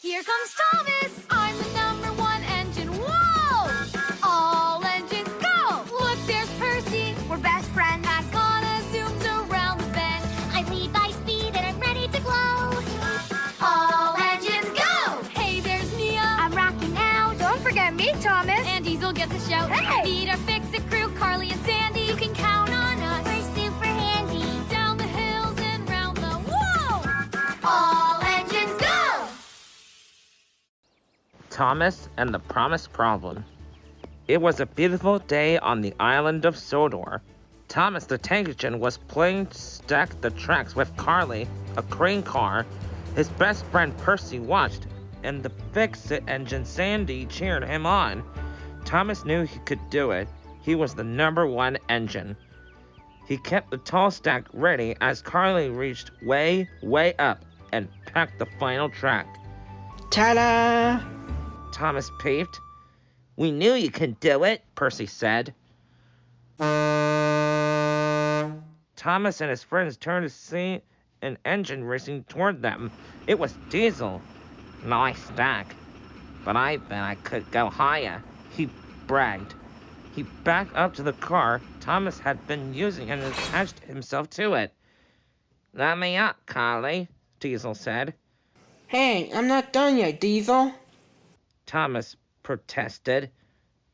Here comes Thomas! I'm the #1 engine. Whoa! All engines go! Look, there's Percy. We're best friends. Ascona zooms around the bend. I lead by speed and I'm ready to glow. All engines go! Hey, there's Mia. I'm rocking out. Don't forget me, Thomas. And Diesel gets a shout. Hey! Need a fix-it crew, Carly and Sandy. You can count on us. We're super handy. Down the hills and round the whoa! All engines go! Thomas and the Promised Problem. It was a beautiful day on the island of Sodor. Thomas the Tank Engine was playing Stack the Tracks with Carly, a crane car. His best friend Percy watched, and the Fix-It engine Sandy cheered him on. Thomas knew he could do it. He was the #1 engine. He kept the tall stack ready as Carly reached way, way up and packed the final track. Ta-da! Thomas peeped. We knew you could do it, Percy said. Thomas and his friends turned to see an engine racing toward them. It was Diesel. Nice stack. But I bet I could go higher, he bragged. He backed up to the car Thomas had been using and attached himself to it. Let me up, Carly, Diesel said. Hey, I'm not done yet, Diesel. Thomas protested.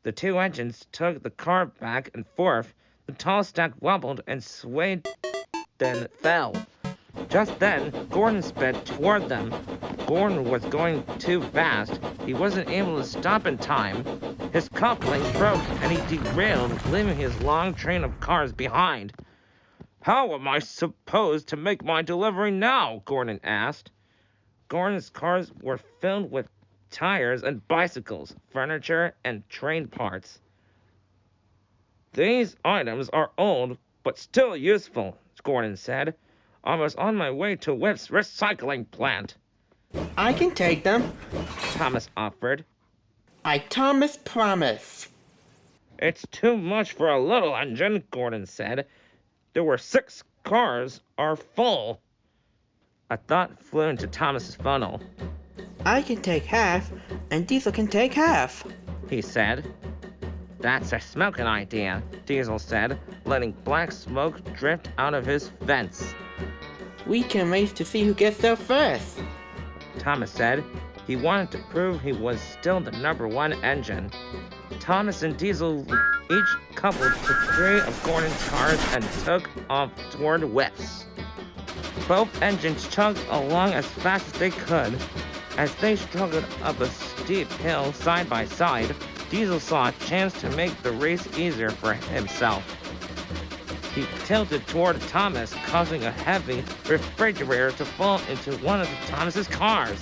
The two engines took the car back and forth. The tall stack wobbled and swayed, then fell. Just then, Gordon sped toward them. Gordon was going too fast. He wasn't able to stop in time. His coupling broke and he derailed, leaving his long train of cars behind. How am I supposed to make my delivery now? Gordon asked. Gordon's cars were filled with tires and bicycles, furniture, and train parts. These items are old, but still useful, Gordon said. I was on my way to Whip's recycling plant. I can take them. Thomas offered. I Thomas promise. It's too much for a little engine, Gordon said. There were 6 cars are full. A thought flew into Thomas's funnel. I can take half, and Diesel can take half, he said. That's a smoking idea, Diesel said, letting black smoke drift out of his vents. We can race to see who gets there first, Thomas said. He wanted to prove he was still the #1 engine. Thomas and Diesel each coupled to 3 of Gordon's cars and took off toward Whip's. Both engines chugged along as fast as they could. As they struggled up a steep hill side by side, Diesel saw a chance to make the race easier for himself. He tilted toward Thomas, causing a heavy refrigerator to fall into one of Thomas's cars.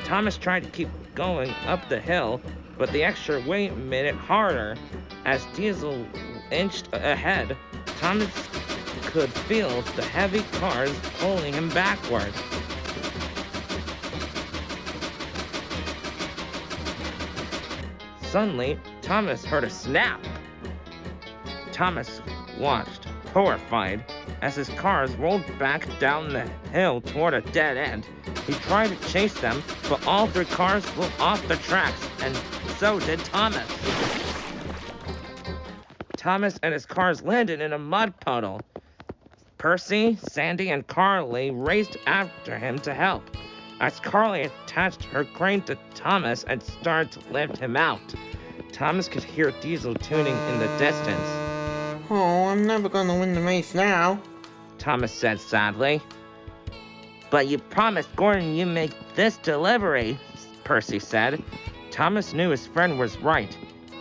Thomas tried to keep going up the hill, but the extra weight made it harder. As Diesel inched ahead, Thomas could feel the heavy cars pulling him backward. Suddenly, Thomas heard a snap. Thomas watched, horrified, as his cars rolled back down the hill toward a dead end. He tried to chase them, but all 3 cars flew off the tracks, and so did Thomas. Thomas and his cars landed in a mud puddle. Percy, Sandy, and Carly raced after him to help. As Carly attached her crane to Thomas and started to lift him out, Thomas could hear Diesel tuning in the distance. Oh, I'm never gonna win the race now, Thomas said sadly. But you promised Gordon you'd make this delivery, Percy said. Thomas knew his friend was right.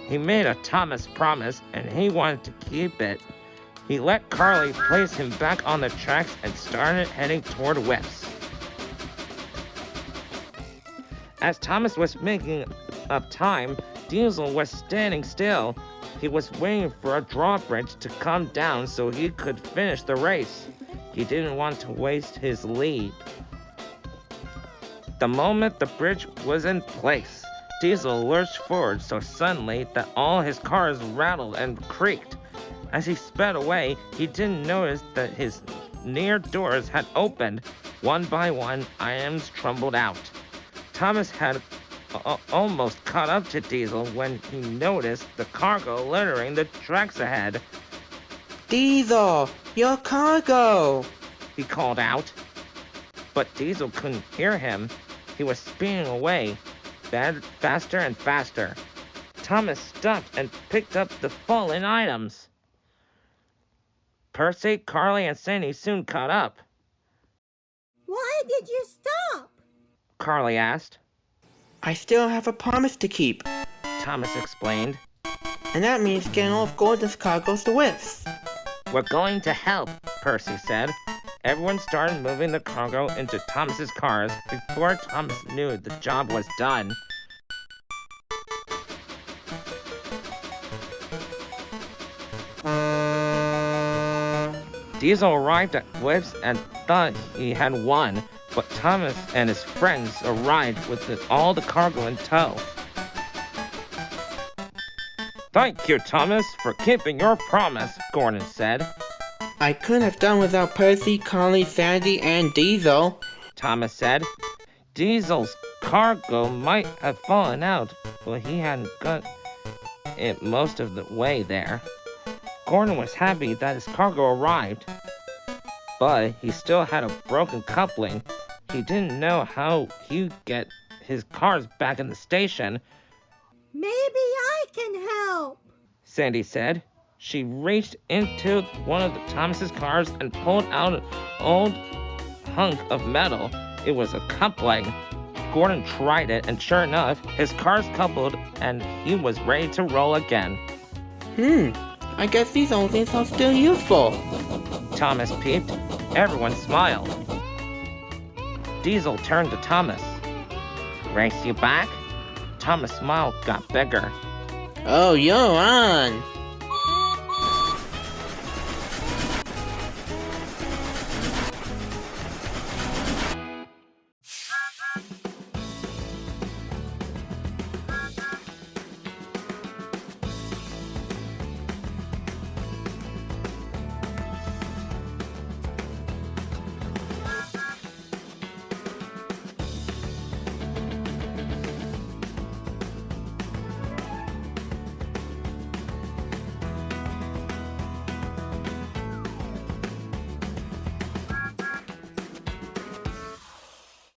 He made a Thomas promise, and he wanted to keep it. He let Carly place him back on the tracks and started heading toward Whip's. As Thomas was making up time, Diesel was standing still. He was waiting for a drawbridge to come down so he could finish the race. He didn't want to waste his lead. The moment the bridge was in place, Diesel lurched forward so suddenly that all his cars rattled and creaked. As he sped away, he didn't notice that his near doors had opened. One by one, items tumbled out. Thomas had almost caught up to Diesel when he noticed the cargo littering the tracks ahead. Diesel, your cargo! He called out. But Diesel couldn't hear him. He was speeding away, faster and faster. Thomas stopped and picked up the fallen items. Percy, Carly, and Sandy soon caught up. Why did you stop? Carly asked. I still have a promise to keep, Thomas explained. and that means getting all of Gordon's cargoes to Whiffs. We're going to help, Percy said. Everyone started moving the cargo into Thomas's cars before Thomas knew the job was done. Diesel arrived at Whiffs and thought he had won, but Thomas and his friends arrived with all the cargo in tow. Thank you, Thomas, for keeping your promise, Gordon said. I couldn't have done without Percy, Carly, Sandy, and Diesel. Thomas said. Diesel's cargo might have fallen out, but he hadn't got it most of the way there. Gordon was happy that his cargo arrived, but he still had a broken coupling. He didn't know how he'd get his cars back in the station. Maybe I can help. Sandy said. She reached into one of Thomas's cars and pulled out an old hunk of metal. It was a coupling. Gordon tried it, and sure enough, his cars coupled, and he was ready to roll again. I guess these old things are still useful. Thomas peeped. Everyone smiled. Diesel turned to Thomas. Race you back? Thomas' smile got bigger. Oh, you're on.